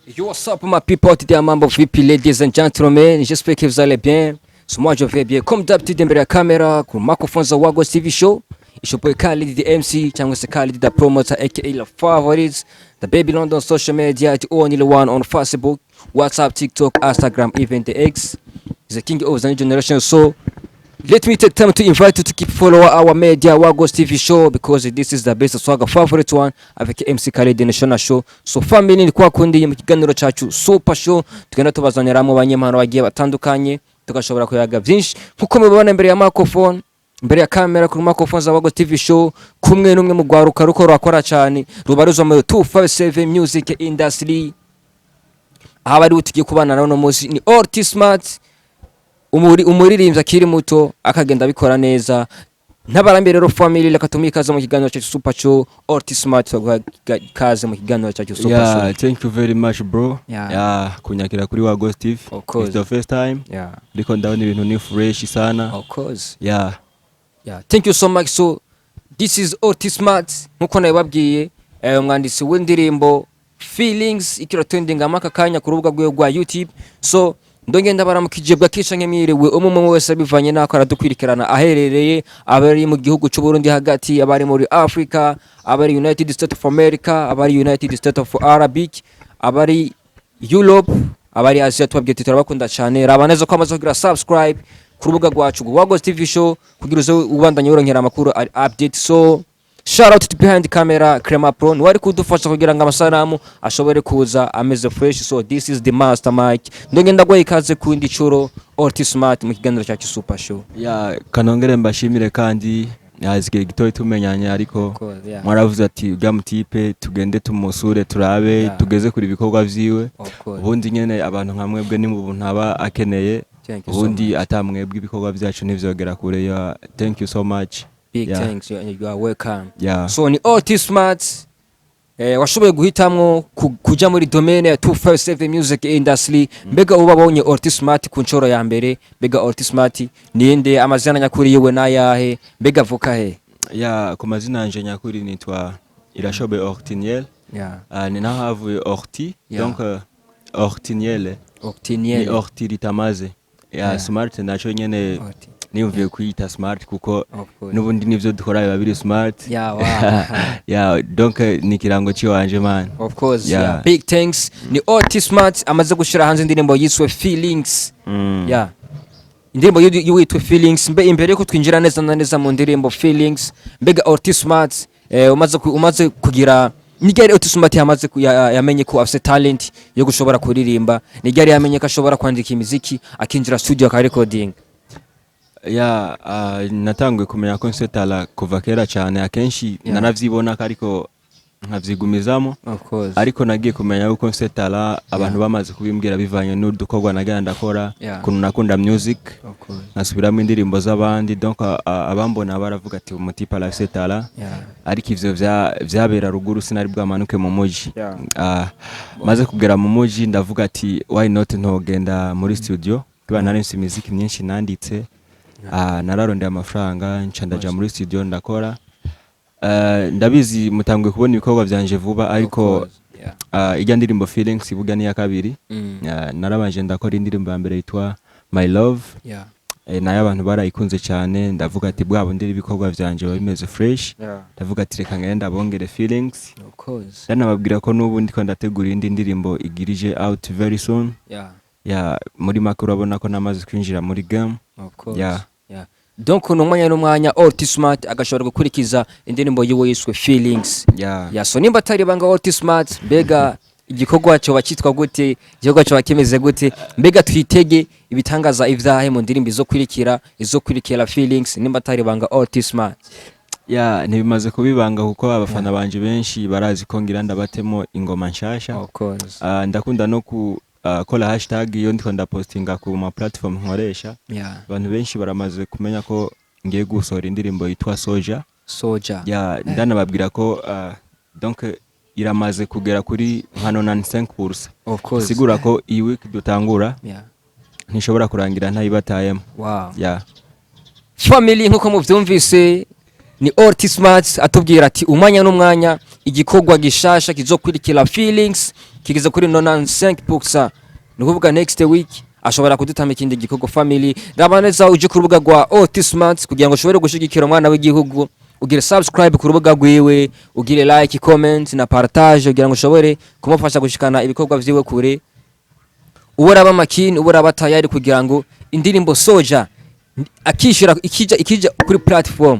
Yo, what's up, my people? Today, mambo vipi, ladies and gentlemen? J'espère que vous allez bien. So, moi, je vais bien. Comme d'habitude, mbele ya kamera, ku microphone za Wagos TV show. Ishopoye Khalid the MC, cyangwa se Khalid the promoter, aka La Favorites. The Baby London social media, the only one on Facebook, WhatsApp, TikTok, Instagram, even the X. He's the king of the new generation. So, let me take time to invite you to keep follow our media Wagos TV show because this is the best swagger favorite one avec MC Khalid National Show. So family ni kwa kundi mu kiganiro cyacu Super Show tugenda tubazaniramo abanyempano bagiye batandukanye tugashobora kuyaga byinshi nkuko mubibona imbere ya microphone imbere ya kamera kuri microphone za Wagos TV show kumwe n'umwe mu gwaruka ruko rakora cyane rubarizwa mu 257 music industry aha bari tugiye kubana nawe no munsi ni Orty Smart umuririmbyi akiri muto akagenda bikora neza ntabarambye rero family lakatumikaza mu kiganiro cyacu Super Show Orty Smart kaze mu kiganiro cyacu Super Show. Yeah, thank you very much bro. Yeah, kunyakira kuri Wagos TV. It's the first time. Yeah. Liko ndabona ibintu ni fresh sana. Of course. Yeah. Yeah, thank you so much. So this is Orty Smart nkuko nababwiye umwanditsi w'indirimbo Feelings ikira trending amaka kanya ku rubuga rwa YouTube. So ndongenda baramukije bwa kisha nkemiriwe umwe wese bivanye nako aradukwirikirana aherereye abari mu gihugu cy'u Burundi hagati abari muri Africa abari United States of America abari United States of Arabic abari Europe abari Asia twabwiye turabakunda cyane rabaneza ko amaze kugira subscribe ku rubuga rwacu Wagos TV show kugira uze ubandanye uronkera amakuru update. So shout out to behind the camera Crema Pro wari kudufasha kugira ngo amasanamu ashobore kuza ameze fresh. So this is the master mic ndongenda gwa ikaze ku ndi curo Orty Smart mu kiganiro cyacu Super Show. Yeah, kanongere mbashimire kandi yazige gitoyi tumenyanye ariko mwaravuze ati gamutipe tugende tumusure turabe tugeze kuri bikorwa vyiwe ubundi nyene abantu nka mwebwe ni mu ntaba akeneye ubundi atamwebwe ibikorwa byacu n'ivyogera kure. Ya thank you so much. Big thanks, you are welcome. Yeah. So ni Orty Smart washoboye guhitamwo kuja muri domaine ya 257 music industry. Mbega ubabonye Orty Smart ku ncoro ya mbere, mbega Orty Smart ninde amazina nyakuri yiwe nayahe, mbega vuka he? Yeah, ku mazina yanje nyakuri nitwa Irashobe Ortiniel. Yeah. Ni nahavuye Orty. Donc Ortiniel. Ortiniel. Ni Orty ritamaze. Yeah, Smart naco nyene niyumviye kuyita Smart kuko nubundi nivyo dukora babiri Smart. Yeah, wow. Yeah, donc ni kirango ciwanje man. Of course. Yeah. Big thanks. Ni Orty Smart amaze gushira hanze indirimbo yiswe Feelings. Yeah. Indirimbo yitwa Feelings. Mbe imbere ko twinjira neza neza mu ndirimbo Feelings. Mbega Orty Smart umaze kugira nigari Orty Smart yamenye ko afite talent yo gushobora kuririmba. Nigari yamenye ko ashobora kwandika imiziki akinjira studio aka recording. Yeah, natanguye kumenya concept ala kuva kera cyane akenshi nanavyibona ariko nkavyigumizamo. Of course. Ariko nagiye kumenya uko concept ala abantu bamaze kubimbwira bivanye n'udukorwa nagenda ndakora kuno nakunda music. Of course. Nasubiramo indirimbo z'abandi donc abambona baravuga ati umutipa la concept ala. Ariko ivyo vyabera ruguru sinari bwamanuke mu muji. Maze kugera mu muji ndavuga ati why not ntogenda muri studio kuba narense music myinshi nanditse. Nararondeye amafaranga ncandaja muri studio ndakora. Ndabizi mutanguye kubona ibikorwa byanje vuba ariko ijya ndirimbo Feelings ivuga ni ya kabiri. Narabanje ndakora indirimbo ya mbere yitwa My Love. Nayo abantu barayikunze cyane ndavuga ati bwabo ndiri ibikorwa byanje bimeze fresh. Ndavuga ati reka ngenda bongere Feelings. Of course. Nababwira ko nubundi ko ndategura indi ndirimbo igirije out very soon. Yeah, muri makuru urabona ko namaze kwinjira muri game. Of course. Yeah. Donc n'umwanya Orty Smart agashobora gukurikiza indirimbo yiwe yiswe Feelings. Yeah, so nimba atari banga Orty Smart mbega igikorwa cyo bakitwa gute, igikorwa cyo bakimeze gute, mbega twitege ibitangaza ivyahe mu ndirimbo izokurikira Feelings nimba atari banga Orty Smart. Yeah, ntibimaze kubibanga kuko abafana banje benshi barazi ko ngira ndabatemo ingoma nshasha. Of course. Ndakunda no ku kola hashtag iyo ndiko ndapostinga ku ma platform nkoresha. Abantu benshi baramaze kumenya ko ngiye gusohora indirimbo yitwa Soja. Ndanababwira ko donc iramaze kugera kuri 95%. Of course. Sigura ko iyi week dutangura. Ntishobora kurangira ntayibatayemo. Wow. Family nkuko muvyumvise ni Orty Smart atubwira ati umwanya n'umwanya igikorwa gishasha kizokurikira Feelings kigeze kuri 95%. Ni kuvuga next week ashobora kudutama ikindi gikorwa family. Rabaneza uje ku rubuga rwa Otismart kugira ngo ushobore gushigikira umwana w'igihugu, ugire subscribe ku rubuga rwiwe, ugire like, comment na partage kugira ngo ushobore kumufasha gushikana ibikorwa vyiwe kure. Uburaba makini, uburaba tayari kugira ngo indirimbo Soja akishira ikija kuri platform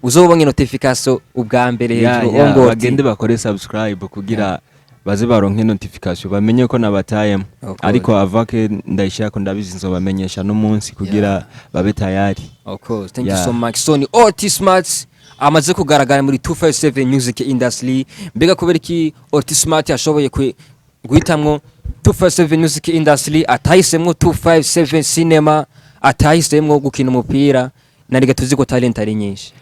uzobonye notification ubwa mbere hejuru ongo bagende bakore subscribe kugira baze baronke notification bamenye ko nabatayemo, ariko avake ndayishaka ko ndabizi nzobamenyesha no munsi kugira babe tayari. Of course, thank you so much. Sony Otismart amaze kugaragara muri 257 music industry. Mbega kubera ki Otismart yashoboye guhitamwo 257 music industry, atahisemwo 257 cinema, atahisemwo gukina umupira, nariga tuzi ko talent ari nyinshi.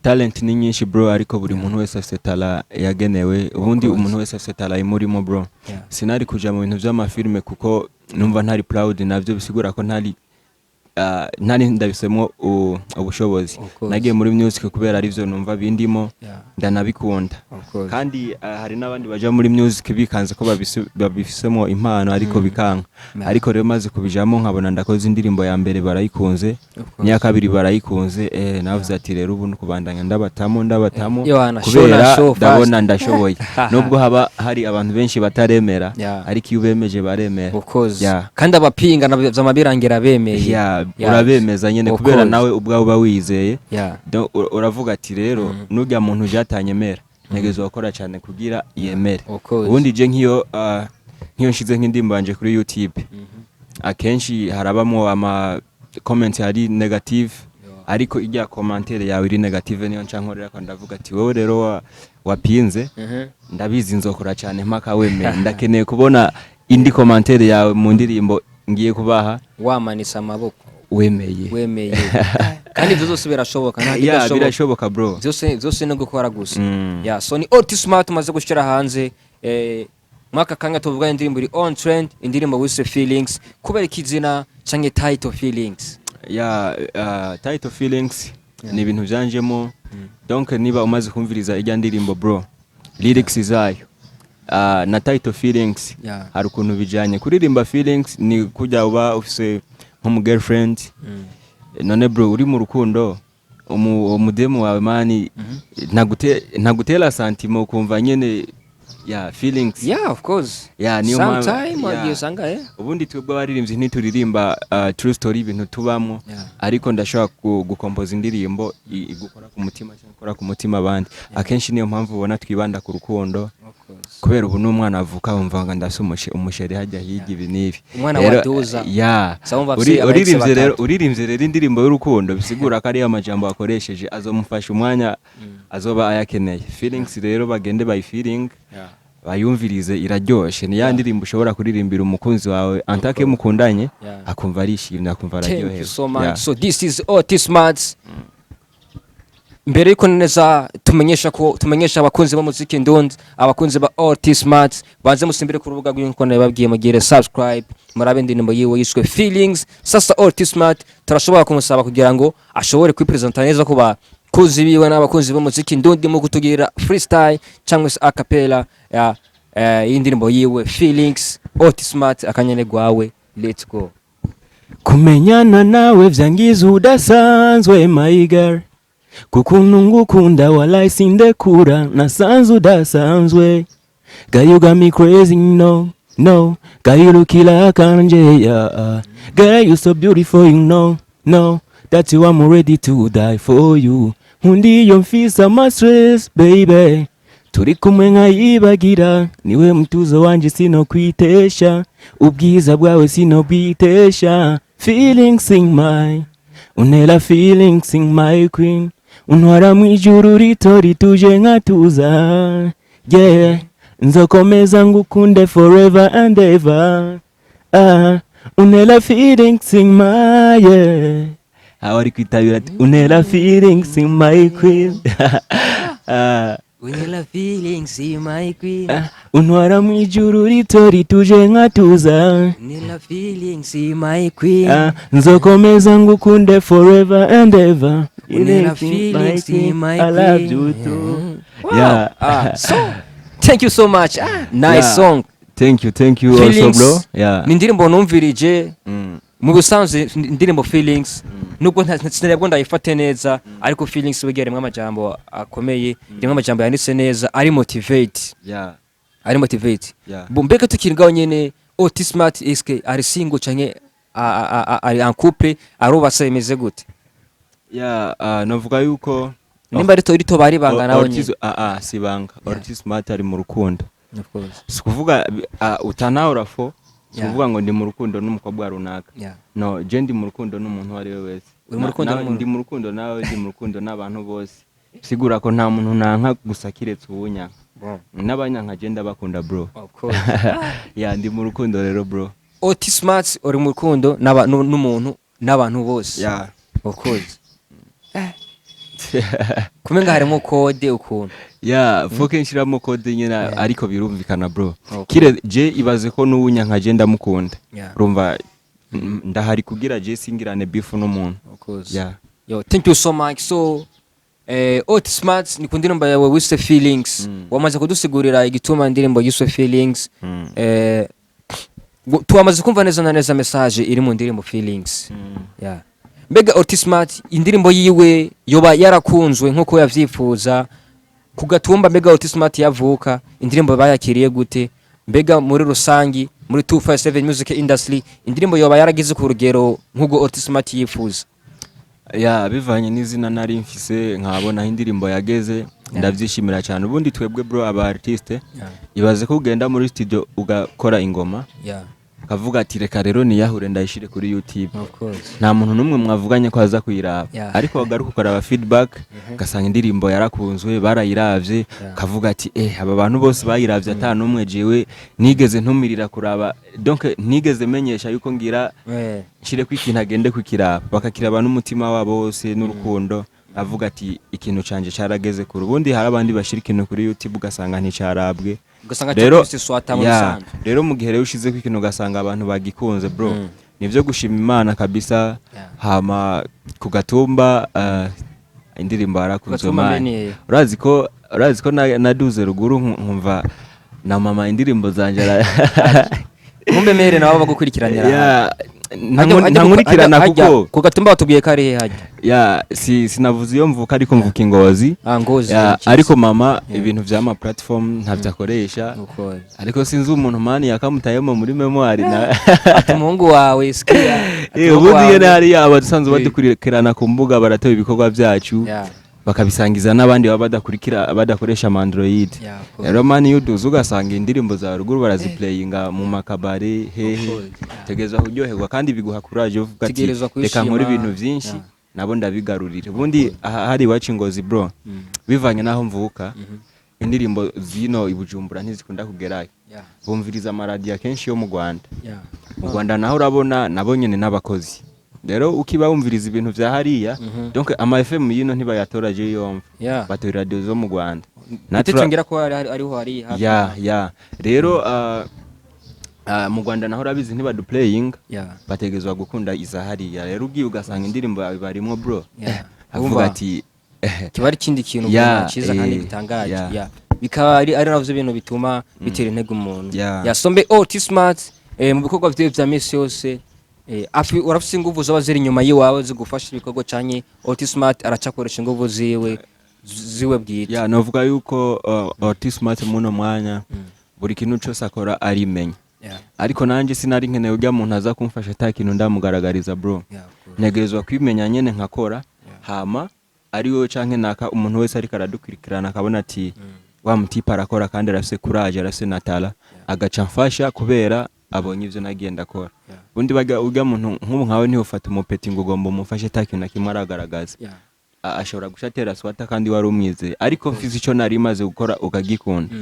Talent ni nyinshi bro, ariko buri muntu wese afite tala yagenewe. Ubundi umuntu wese afite tala imurimo bro. Sinari kuja mu bintu by'amafilme kuko numva ntari proud navyo, bisigura ko ntari ndabisemo ubushobozi. Nagiye muri music kubera arivyo numva bindimo ndanabikunda, kandi hari n'abandi baje muri music bikanze ko babifisemo impano ariko bikanka. Ariko rero maze kubijamo nkabona ndakoze indirimbo ya mbere barayikunze, niya kabiri barayikunze, navuze ati rero ubu kubandanya ndabatamo kubera ndabona ndashoboye. Nubwo haba hari abantu benshi bataremera, ariko iyo bemeje baremera. Kandi abapinga navyo bemeye. Urabemeza nyene kubera nawe ubwawe uba wizeye. Uravuga ati rero nujya muntu jatanyemera ntegezo wakora cyane kugira yemere. Ubundi je nk'iyo nshize nk'indimbo yanje kuri YouTube, akenshi harabamo ama comments hari negative, ariko ijya commentaire yawe iri negative niyo ncankorera ko ndavuga ati wowe rero wapinze, ndabizi nzokora cyane mpaka wemeye. Ndakeneye kubona indi commentaire yawe mu ndirimbo ngiye kubaha wamanisa amaboko wemeye. Kandi ibyo zose birashoboka, birashoboka bro, zose no gukora gusa. Sony Otismart maze gushira hanze mwaka kanga tuvuga indirimbo iri on trend, indirimbo wise Feelings. Kubera ikizina canke title Feelings? Title Feelings ni ibintu byanjemo. Donc niba umaze kumviriza ijya ndirimbo bro, lyrics zayo na title Feelings hari ukuntu bijanye. Kuririmba Feelings ni kujya uba ufise nko girlfriend, none bro uri mu rukundo, umudemu wawe mani ntagutera sentiment ukumva nyene feelings. Of course. Niyo sometime wagiye sanga ubundi twebwe baririmbye ntituririmba true story ibintu tubamwo, ariko ndashaka gukompoza indirimbo igukora ku mutima cyangwa gukora ku mutima abandi. Akenshi niyo mpamvu ubona twibanda ku rukundo, kubera ubu n'umwana avuka wumva ngo ndasumuje umusheri hajya higa ibi nibi, umwana waduza. Uririmbye rero indirimbo y'urukundo, bisigura ko ari amajambo akoresheje azomufasha umwanya azoba ayakeneye. Feelings rero bagende by feeling, bayumvirize, iraryoshe. Ni ya ndirimbo ushobora kuririmbira umukunzi wawe antake mukundanye, akumva arishimye, akumva araryohewe. So this is Otismart. Mbere yuko neza tumenyesha abakunzi b'umuziki ndundi, abakunzi ba Otismart banze musimbire ku rubuga rw'inko nababwiye mugire subscribe, murabe indirimbo yiwe yishwe Feelings. Sasa Otismart turashobora kumusaba kugira ngo ashobore kwipresenta neza kuba kuzi biwe n'abakunzi b'umuziki ndundi mu kutugira freestyle cyangwa a cappella indirimbo yiwe Feelings. Otismart akanyene gwawe, let's go. Kumenyana nawe vyangiza udasanzwe my girl, kukuntu ngukunda wala sindekura nasanzwe udasanzwe. Girl you got me crazy, no girl you look like kanje, girl you so beautiful, you know that you I'm ready to die for you. Hundi yo mfisa my stress baby, turi kumwe nkayibagira, niwe mtuzo wanje sino kwitesha, ubwiza bwawe sino bwitesha. Feelings in my unela, feelings in my queen, unwara mwijuru rito rituje nkatuza. Nzokomeza ngukunde forever and ever. Unela feelings in my awari kwitabira unela feelings in my queen. Unela feelings in my queen, unwara mwijuru rito rituje nkatuza. Unela feelings in my queen, nzokomeza ngukunde forever and ever. Unela feelings in my queen, I love you too. So thank you so much. Nice song. thank you also Feelings bro. Yeah. ni indirimbo numvirije Mm. mu busanzwe indirimbo Feelings nubwo sinabwo ndayifate neza ariko Feelings wegeremwe amajambo akomeye rimwe amajambo yanditse neza ari motivate Yeah. ari motivate Yeah. mbega tukiringaho nyene Oti Smart eske ari single canke ari en couple arubase imeze gute? Yeah, navuga yuko Nimba rito bari banga nawe nyine. Sibanga. Oti Smart ari mu rukundo. Of course. Sikuvuga utanahora fo. Yeah. Sikuvuga ngo ndi mu rukundo n'umukobwa runaka. Yeah. No, je ndi mu rukundo n'umuntu wari we wese. Uri mu rukundo n'umuntu? Ndi mu rukundo nawe, ndi mu rukundo n'abantu bose. Sigura ko nta muntu nanka gusa kiretse ubunyanka. N'abanyanka je ndabakunda bro. Of course. Yeah, ndi mu rukundo rero bro. Oti Smart uri mu rukundo n'umuntu n'abantu bose. Yeah. Of course. Kumenga harimo code ukuntu. Yeah, foke nshiramo code nyine ariko birumvikana bro. Okay. Kire je ibaze ko n'ubunyanka je ndamukunda. Yeah. Urumva ndahari kugira je singirane beef n'umuntu. Of course. Yeah. Yo, thank you so much. So Oti Smart ni kundirimbo yawe Wise Feelings. Wamaze kudusigurira igituma indirimbo yiswe Feelings. Tuwamaze kumva neza na neza message iri mu ndirimbo Feelings. Yeah. Mbega Oti Smart indirimbo yiwe yoba yarakunzwe nkuko yavyifuza kugatumba mbega Oti Smart yavuka indirimbo bayakiriye gute mbega muri rusangi muri 257 music industry indirimbo yoba yaragize ku rugero nkugo Oti Smart yifuza? Ya bivanye n'izina nari mfise nkabona indirimbo yageze ndavyishimira cyane ubundi twebwe bro aba artiste ibaze ko ugenda muri studio ugakora ingoma kavuga ati reka rero niyahure ndayishire kuri YouTube. Of course. Nta muntu numwe mwavuganye ko aza kuyiraba ariko wagaruka ukaraba feedback gasanga indirimbo yarakunzwe barayiravye kavuga ati aba bantu bose bayiravye ata numwe jewe nigeze ntumirira kuraba donc nigeze menyesha yuko ngira nshire kwikintu agende kwikiraba bakakiraba n'umutima wabo wose n'urukundo avuga ati ikintu canje carageze kuri ubundi hari abandi bashira ikintu kuri YouTube ugasanga nticarabwe rero mu gihe rero ushize ko ikintu ugasanga abantu bagikunze bro nivyo gushima Imana kabisa hama kugatumba indirimbo yarakunzwe mani urazi ko naduze ruguru nkumva na mama indirimbo zanje Mumbe mere nawe bagukurikiranira ntankurikirana kuko kugatumba batubwiye ko ari hajya sinavuze iyo mvuka ariko mvuka Ingozi ariko mama ibintu vyama platform ntavyakoresha ariko sinzi umuntu mani yakamutayemo muri memoire na ati muhungu wawe sikia ubundi yene hari abadusanzwe badukurikirana ku mbuga baratoye ibikorwa vyacu bakabisangiza n'abandi badakoresha Android. Rero mani yuduze ugasanga indirimbo za ruguru baraziplayinga mu makabare hehe tegeza kuryoherwa kandi biguha courage uvuga ati reka nkore ibintu vyinshi nabo ndabigarurira. Ubundi hari wacu Ingozi bro bivanye naho mvuka indirimbo zino ibujumbura ntizikunda kugerayo bumviriza amaradio kenshi yo mu Rwanda. Mu Rwanda naho urabona nabonyene n'abakozi rero ukiba wumviriza ibintu vya hariya donc ama FM yino ntibayatoraje yomva batori radio zo mu Rwanda natecengera ko ariho hari rero mu Rwanda naho rabizi ntibaduplaying bategezwa gukunda iza hariya rero ugiye ugasanga indirimbo yawe barimo bro avuga ati kiba ari kindi kintu cyiza kandi bitangaje bikaba ari navyo ibintu bituma bitera intege umuntu yasombe Oti Smart mu bikorwa vya misi yose urafise inguvu zaba ziri nyuma yiwawe zigufasha ibikorwa canye Oti Smart aracakoresha inguvu ziwe bwite novuga yuko Oti Smart muno mwanya buri kintu cyose akora arimenya ariko nanje sinari nkeneye ujya muntu aza kumfasha atakintu ndamugaragariza bro negezwa kwimenya nyene nkakora hama ari wowe canke naka umuntu wese ari karadukurikirana akabona ati wa mutipa arakora kandi arafise courage arafise natala agaca mfasha kubera abonye ivyo nagenda kora bundi ujya muntu nk'ubu nkawe niho ufata umupeti ngo ugomba umufashe takintu nakimwe aragaragaza ashobora gushatera swata kandi wari umwize ariko mfize ico nari maze gukora ukagikunda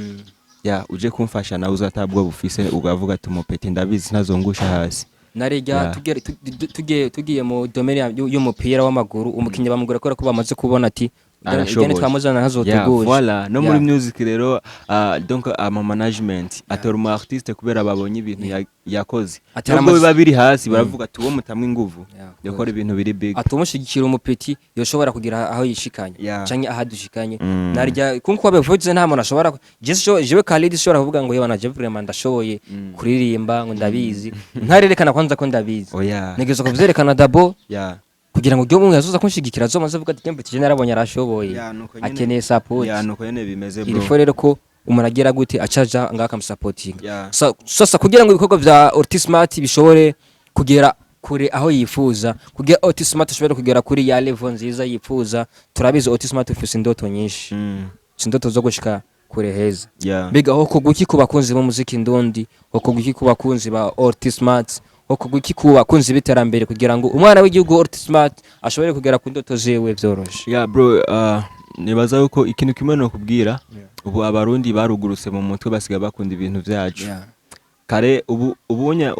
uje kumfasha nawe uzatabwo bufise ugavuga ati umupeti ndabizi ntazongusha hasi narijya tugiye mu domaine y'umupira w'amaguru umukinnyi bamugura ko bamaze kubona ati Igene twamuzana hazotegura. Voilà, no muri music rero donc ama management atora umu artiste kubera babonye ibintu yakoze. Nubwo biba biri hasi baravuga ati uwo mutamwe inguvu yakora ibintu biri big. Atumushigikira umupeti yoshobora kugira aho yishikanye canke ahadushikanye. Narya kunko babivuze nta muntu ashobora jewe Khalid shobora kuvuga ngo yebana je vraiment ndashoboye kuririmba ngo ndabizi. Ntarerekana kwanza ko ndabizi. Negezo kuvyerekana dabo. Kugira ngo gyo yazoza kunshigikira zo maze vuga ati tembe tije narabonye arashoboye akeneye support nuko nyene bimeze bro ilifo rero ko umuntu agera gute acaja ngaka supporting sasa kugira ngo ibikorwa vya Ortismart bishobore kugera kure aho yifuza kugira Ortismart ashobore kugera kuri ya level nziza yifuza turabizi Ortismart ufise indoto nyinshi indoto zo gushika kure heza biga ho kuguki ku bakunzi bo muziki ndondi ho kuguki ku bakunzi ba Ortismart okuguki kuba kunzi biterambere kugira ngo umwana w'igihugu Ortismart ashobore kugera ku ndoto zewe byoroshe. Bro nibaza yuko ikintu kimwe no kubwira ubu abarundi baruguruse mu mutwe basiga bakunda ibintu vyacu. Kare ubonye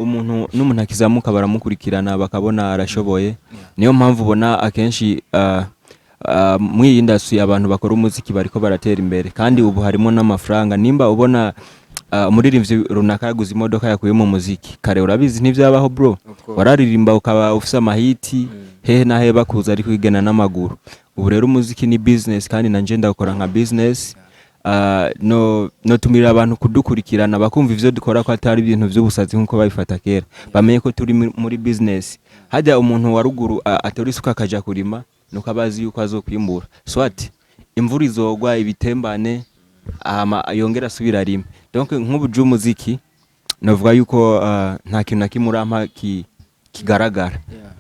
n'umuntu akizamuka baramukurikirana bakabona arashoboye. Niyo mpamvu ubona akenshi mu industry abantu bakora umuziki bariko baratera imbere kandi ubu harimo n'amafaranga nimba ubona umuririmbyi runaka yaguze imodoka yakuye mu muziki kare urabizi ntivyabaho bro wararirimba ukaba ufise amahiti hehe na hehe bakuza ari kwigena n'amaguru ubu rero umuziki ni business kandi nanje ndakora nka business no tumira abantu kudukurikirana bakumva ivyo dukora ko atari ibintu vy'ubusazi nkuko babifata kera bamenye ko turi muri business hajya umuntu wa ruguru atori isuka akaja kurima nuko abazi yuko azokwimbura swati imvura izogwa ibitembane yongera asubira rimwe donc nk'ubuju muziki navuga yuko nta kintu nakimurampa kigaragara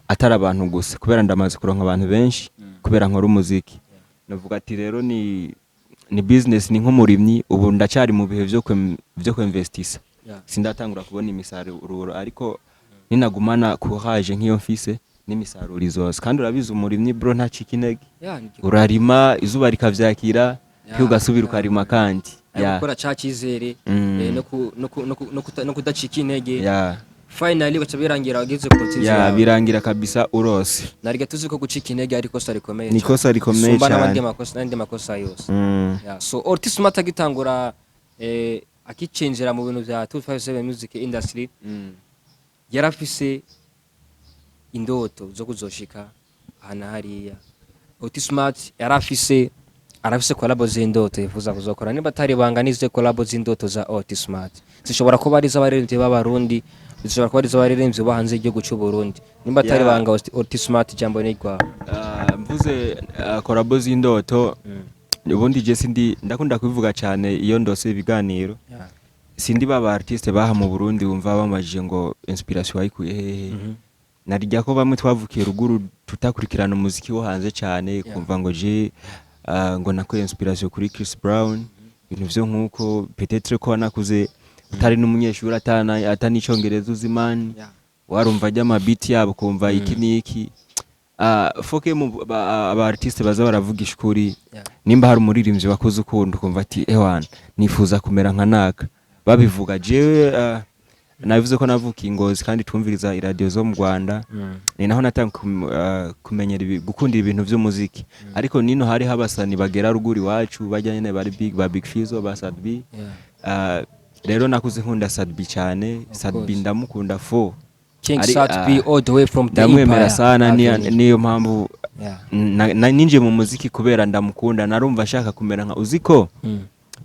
atari abantu gusa kubera ndamaze kuronka abantu benshi kubera nkora umuziki navuga ati rero ni business ni nk'umurimyi ubu ndacari mu bihe vyo kwinvestisa sindatangura kubona imisaruro ariko ninagumana courage nk'iyo mfise n'imisaruro izose kandi urabizi umurimyi bro nta cikinege urarima izuba rikavyakira ugasubira ukarima kandi gukora ca cizere no kudacika intege finally bacha birangira wageze ku nsinzi yawe birangira kabisa urose nariga tuzi ko gucika intege ariko kosa rikomeye ni kosa rikomeye cyane n'andi makosa yose so Ortismart agitangura akicenjera mu bintu bya 257 music industry yarafise indoto zo kuzoshika hana hariya Ortismart yarafise collabo z'indoto yifuza kuzokora niba atari banganize collabo z'indoto za Ortismart zishobora kuba ari z'abaririmbyi b'abarundi zishobora kuba ari z'abaririmbyi bahanze igihugu cy'u Burundi niba atari banga Ortismart jambo ni kwa mvuze collabo z'indoto ubundi je sindi ndakunda kubivuga cyane iyo ndose ibiganiro sindi baba artiste baha mu Burundi umva bamajije ngo inspiration ayikuye hehe narijya ko bamwe twavukiye ruguru tutakurikirana umuziki wo hanze cyane kumva ngo je ngo nakuye inspiration kuri Chris Brown ibintu vyo nkuko peut-être ko nakuze utari n'umunyeshuri atani icongereza uzimani warumva ajya amabit yabo kumva iki niki foke mu aba artiste baza baravugisha kuri nimba hari umuririmbyi bakoze ukunda kumva ati ewana nifuza kumera nka naka babivuga jewe nabivuze ko navuka Ingozi kandi twumviriza iradio zo mu Rwanda ni naho natanga kumenyera gukundira ibintu by'umuziki ariko nino hari habasani bagera ruguri wacu bajyanye ne bari big Fizo ba Sadbi rero nakuze nkunda Sadbi cyane Sadbi ndamukunda fo King Sadbi all the way from the ndamwemera sana niyo mpamvu ninje mu muziki kubera ndamukunda narumva shaka kumera nka uziko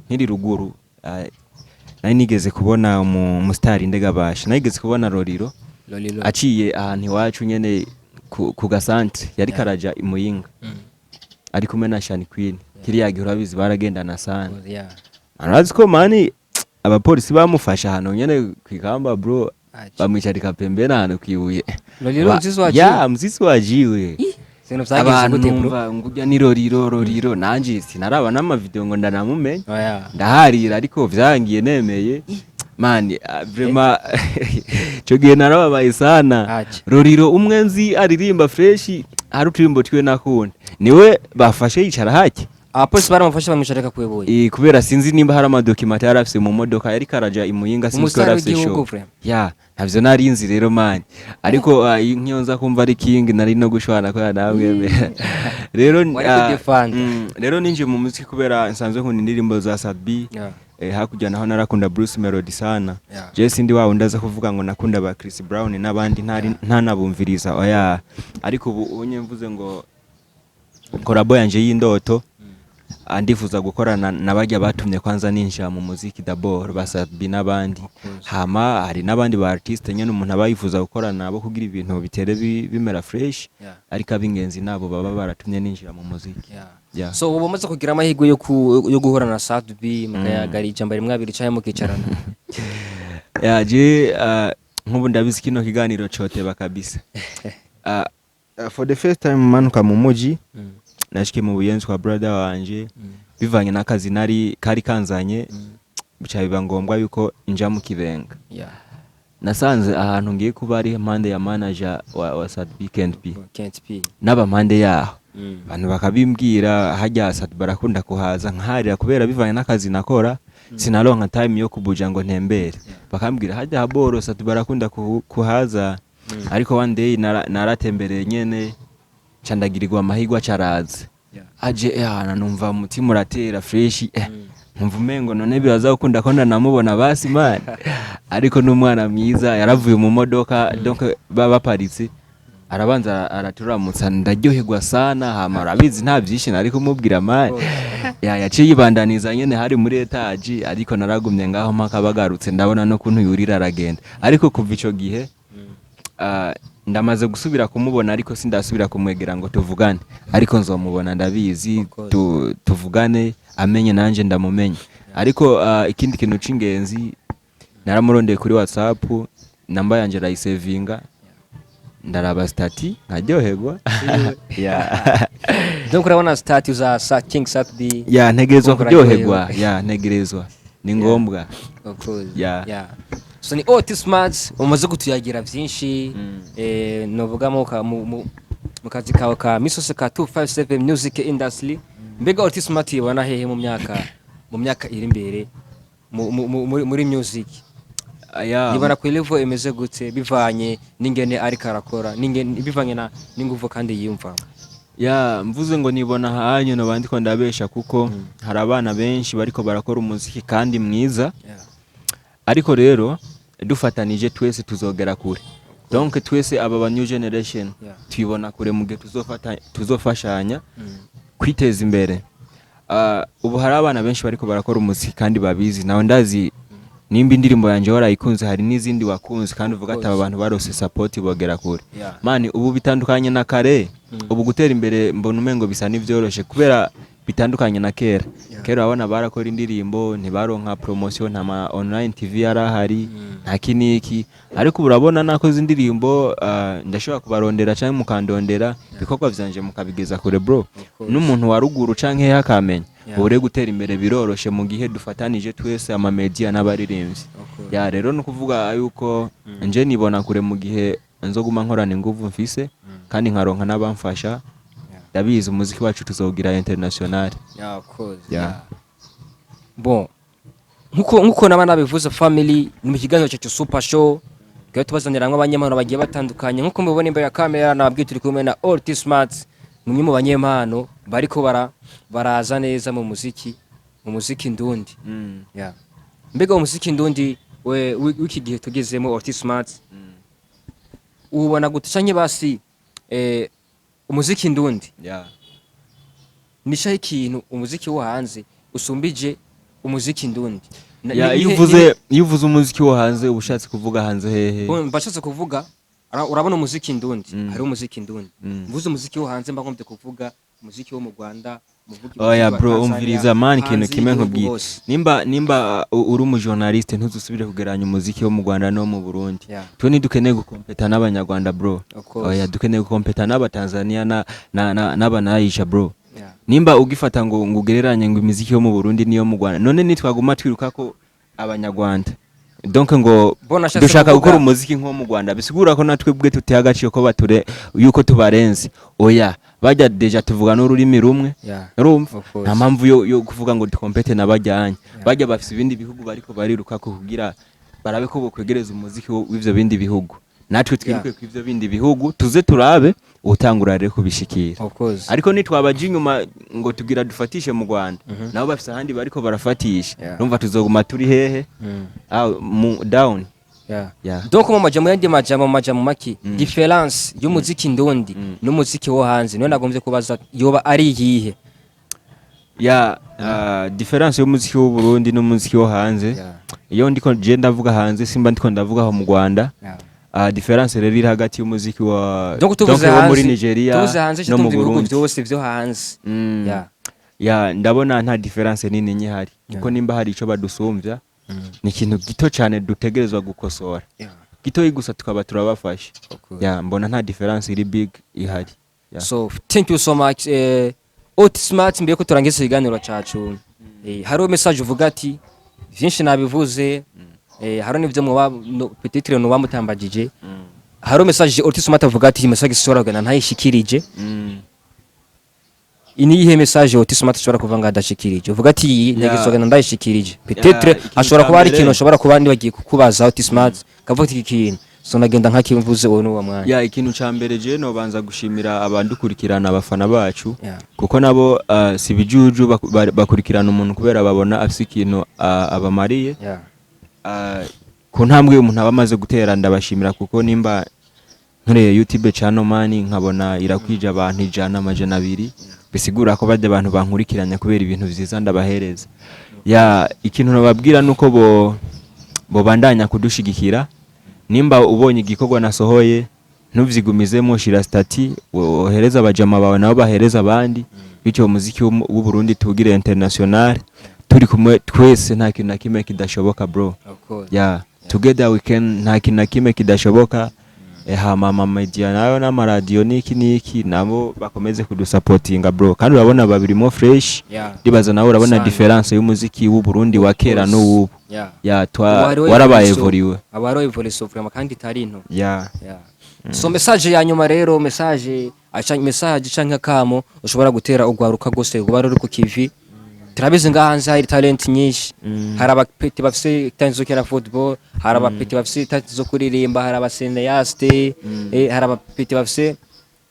nkiri ruguru nigeze kubona mu star Indegabasha nigeze kubona Roriro aciye ahantu iwacu nyene ku gasantre yari karaja imuyinga ari kumwe na Shani Queen kiriya gihe urabizi baragendana sana arazi ko mani abapolisi bamufasha hano nyene kwikamba bro bamwicarika pembeni hano kwibuye mzisi wajiwe abantu numva ngujya ni Roriro nanje sinaraba n'amavideo ngo ndanamumenye ndaharira ariko vyangiye nemeye mani vraiment cyo gihe narababaye sana Roriro umwenzi aririmba fresh hari uturimbo twiwe nakunda niwe bafashe yicara hake abapolisi baramufashe bamwisharika kuyoboye kubera sinzi nimba hari amadocument yarafise mu modoka yari karaja imuyinga sinzi ko yarafise show ya ntavyo narinzi rero man ariko nk'iyo nza kumva ari king nari no gushwana ko namwe rero ninje mu muziki kubera nsanzwe nkunda indirimbo za Sadbi hakurya naho narakunda Bruce Melody sana je sindi wawe ndaza kuvuga ngo nakunda ba Chris Brown n'abandi ntanabumviriza oya ariko ubu unye mvuze ngo korabo yanje y'indoto andifuza gukorana nabajya batumye kwanza ninjira mu muziki d'abord Sadbi n'abandi hama hari n'abandi ba artiste nyene umuntu abayifuza gukorana nabo kugira ibintu bitere bimera fresh ariko abingenzi nabo baba baratumye ninjira mu muziki so ubu bamaze kugira amahirwe yo guhura na Sadbi mukayagari ijambo rimwe abiri cyangwa mukicarana je nk'ubu ndabizi kino kiganiro coteba kabisa for the first time manuka mu muji nashike mu buyenzi kwa brother wanje bivanye n'akazi kari kanzanye bica biba ngombwa yuko inja mu Kibenga nasanze ahantu ngiye kuba ari impande ya manager wa Sadbi Kent P naba mpande yaho abantu bakabimbwira hajya Sadbi barakunda kuhaza nkarira kubera bivanye n'akazi nakora sinaronka time yo kubuja ngo ntembere bakambwira hajya haboro Sadbi barakunda kuhaza ariko one day naratembereye nyene candagirirwa amahigwa caraze aje numva umutima uratera fresh numva umengo none biraza gukunda ko namubona basi man ariko n'umwana mwiza yaravuye mu modoka donc baparitse arabanza araturamutsa ndaryoherwa sana hama arabizi nta byinshi nari kumubwira man yaciye yibandaniza nyene hari muri etage ariko naragumye ngaho mpaka bagarutse ndabona no kuntu yurira aragenda ariko kuva ico gihe ndamaze gusubira kumubona ariko sindasubira kumwegera ngo tuvugane ariko nzomubona ndabizi tuvugane amenye nanje ndamumenye ariko ikindi kintu cingenzi naramurondeye kuri WhatsApp namba yanje rayisevinga ndaraba stati nkaryoherwa donc urabona stati za King Sadbi ntegerezwa kuryoherwa ntegerezwa ni ngombwa so ni Otismart umaze kutuyagira byinshi novuga mu kazi kawe ka misose ka 257 music industry mbega Otismart ibona hehe mu myaka iri imbere muri music ibana ku level imeze gute bivanye n'ingene ari karakora bivanye n'inguvu kandi yiyumva mvuze ngo nibona hanyu no bandiko ndabesha kuko hari abana benshi bariko barakora umuziki kandi mwiza ariko rero dufatanije twese tuzogera kure donc twese aba new generation tuyibona kure muge tuzofashanya kwiteza imbere ubu hari abana benshi bariko barakora umuziki kandi babizi nawe ndazi nimba indirimbo yanje warayikunze hari n'izindi wakunze kandi uvuga ati aba bantu barose support bogera kure mani ubu bitandukanye na kare ubu gutera imbere mbona umengo bisa n'ivyoroshe kubera bitandukanye na kera abana barakora indirimbo ntibaronka promotion nta online TV yarahari nta kiniki ariko urabona nakoze indirimbo ndashobora kubarondera cyangwa mukandondera bikorwa vyanje mukabigeza kure bro n'umuntu waruguru canke yakamenya ure gutera imbere biroroshe mu gihe dufatanije twese ama media n'abaririmbyi rero no kuvuga yuko nje nibona kure mu gihe nzoguma nkorana inguvu mfise kandi nkaronka n'abamfasha ndabizi umuziki wacu tuzogira international bon nkuko naba nabivuze family ni mu kiganiro cyacu Super Show gato tubazaniramwe abanyempano bagiye batandukanye nkuko mubibona imbere ya kamera nababwiye turi kumwe na Otismart numwe mu banyempano bariko baraza neza mu muziki ndundi mbega umuziki ndundi wiki gihe tugezemo Otismart ubona gutacanye basi umuziki ndundi nisha ikintu umuziki wo hanze usumbije umuziki ndundi iyo uvuze umuziki wo hanze ubushatse kuvuga hanze hehe mbashatse kuvuga urabona umuziki ndundi hari umuziki ndundi mvuze umuziki wo hanze mbagombye kuvuga umuziki wo mu Rwanda bro umviriza man kintu kimwe nkubwiye nimba uri umujournaliste ntuzusubire kugeranya umuziki wo mu Rwanda no mu Burundi twe dukeneye gukompeta n'abanyarwanda bro dukeneye gukompeta n'abatanzania n'abanayisha bro nimba ugifata ngo ugereranye ngo imiziki yo mu Burundi niyo mu Rwanda none nitwaguma twiruka ko abanyarwanda donc ngo dushaka gukora umuziki nko mu Rwanda bisigura ko natwe bwe tuteye agaciro ko yuko tubarenze bajya deja tuvuga n'ururimi rumwe urumva nta mpamvu yo kuvuga ngo dukompete nabajyanye bajya bafise ibindi bihugu bariko bariruka ko kugira barabe ko bokwegereza umuziki w'ivyo bindi bihugu natwe twiruke ku ivyo bindi bihugu tuze turabe utangura rero kubishikira ariko nitwabaje inyuma ngo tugira dufatishe mu Rwanda nabo bafise ahandi bariko barafatisha urumva tuzoguma turi hehe down. Donc mu majambo maki difference y'umuziki ndundi n'umuziki wo hanze none nagombye kubaza yoba ari yihe? Difference y'umuziki w'u Burundi n'umuziki wo hanze iyo ndiko je ndavuga hanze simba ndiko ndavuga ho mu Rwanda. Difference rero iri hagati y'umuziki wa donc muri Nigeria no mu Burundi byose byo hanze. Ndabona nta difference nini nyihari kuko nimba hari ico badusumvya ni ikintu gito cyane dutegerezwa gukosora gito yigusa tukaba turabafasha. Mbona nta difference iri big ihari. So thank you so much Otismart. Mbere ko turangiza ikiganiro cyacu hari message uvuga ati byinshi nabivuze hari n'ivyo peut-être no bamutambagije hari message Otismart avuga ati message sora gana ntayishikirije. Inihe message Otismart ashobora kuvanga adashikirije uvuga ati nyagisogana ndayishikirije peut-être ashobora kuba ari ikintu ashobora kuba ndi bagiye kukubaza Otismart kavuga iki kintu so nagenda nkakimvuze wowe n'uwa mwanya. Ikintu cyambere je no banza gushimira abandukurikirana abafana bacu kuko nabo si bijuju bakurikirana umuntu kubera babona afise ikintu abamariye ku ntambwe umuntu abamaze gutera ndabashimira kuko nimba ntureye YouTube channel mani nkabona irakwije abantu 100-200 bisigura ko bade abantu bankurikiranya kubera ibintu vyiza ndabahereza. Ikintu nababwira nuko bo bandanya kudushigikira nimba ubonye igikorwa nasohoye ntuvyigumizemo shira stati ohereza abajama bawe nabo bahereza abandi bityo umuziki w'u Burundi tugire international turi kumwe twese nta kintu nakimwe kidashoboka bro. Together we can nta kintu nakimwe kidashoboka. Mama media nayo n'amaradio niki nabo bakomeze kudusupportinga bro kandi urabona babiri mo fresh dibaza nawe urabona difference y'umuziki w'u Burundi wa kera n'ubu warabaye evoriwe abaro evolution vraiment kandi tari into. So message ya nyuma rero message canka kamo ushobora gutera ugwaruka gose ubaro uri ku kivi turabizi ngahanze hari talent nyinshi hari abapeti bafise tanzo kera football hari abapeti bafise tanzo kuririmba hari abaseneyaste hari abapeti bafise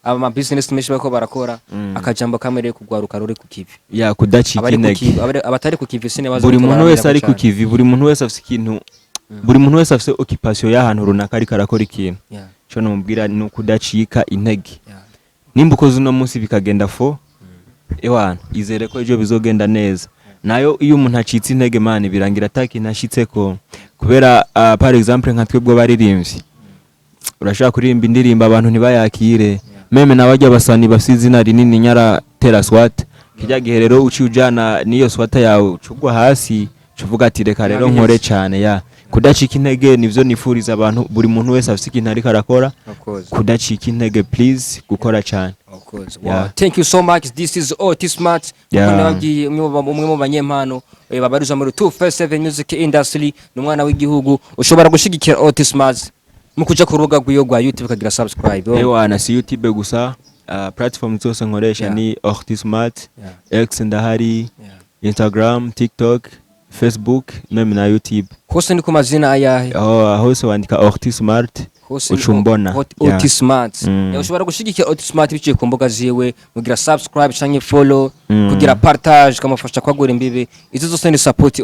ama business menshi bako barakora akajambo kamere kugwaruka ruri ku kivi kudacika intege abatari ku kivi sine bazo buri muntu wese ari ku kivi buri muntu wese afise ikintu buri muntu wese afise occupation y'ahantu runaka ari karakora ikintu cyo nomubwira ni kudacika intege nimba ukoze uno munsi bikagenda fo ewana izere ko ejo bizogenda neza nayo iyo umuntu acitse intege mani birangira ataki nashitseko kubera par exemple nka twebwe baririmbyi urashaka kuririmba indirimba abantu ntibayakire meme nabajya basani basizina rinini nyara tera swat kijya giherero uci ujana niyo swata yawe cugwa hasi cuvuga ati reka rero nkore cyane kudacika intege nivyo nifuriza abantu buri muntu wese afite ikintu ari karakora kudacika intege please gukora cyane. Thank you so much. This is Otismart umwe mu banyempano babaruza muri 257 music industry n'umwana w'igihugu ushobora gushigikira Otismart mu kuja ku rubuga rwa YouTube kagira subscribe. Na si YouTube gusa platform zose nkoresha ni Otismart X ndahari Instagram TikTok Facebook meme na YouTube hose ni ku mazina ayahe hose wandika Otismart ucumbona Otismart. Ushobora gushigikira Otismart biciye ku mbuga ziwe mugira subscribe canke follow kugira partage kamufasha kwagura imbibe izo zose ni support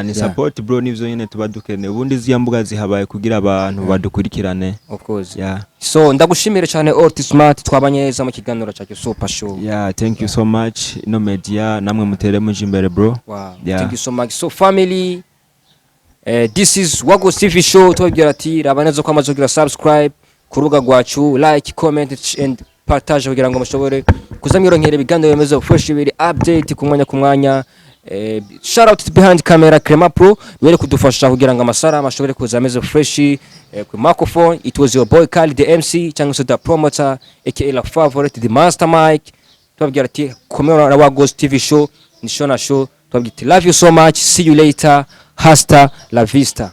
ni support bro nivyo nyene tuba dukeneye ubundi ziya mbuga zihabaye kugira abantu badukurikirane of course. So ndagushimire cyane Otismart twabanyeza mu kiganiro cyacu Super Show. Thank you so much no media namwe mutere muje imbere bro. Thank you so much. So family this is Wagos TV Show tubabwira ati rabanezo ko amazogira subscribe ku rubuga rwacu like comment and partage kugira ngo mushobore kuzamwironkera ibiganiro bimeze fresh biri update ku mwanya shout out to behind camera Crema Pro were kudufasha kugira ngo amasara amashobore kuza ameze fresh ku microphone. It was your boy Khalid the MC cyangwa se the promoter aka la favorite the master mic tubabwira ati komera na Wagos TV Show ni show tubabwira love you so much, see you later, hasta la vista.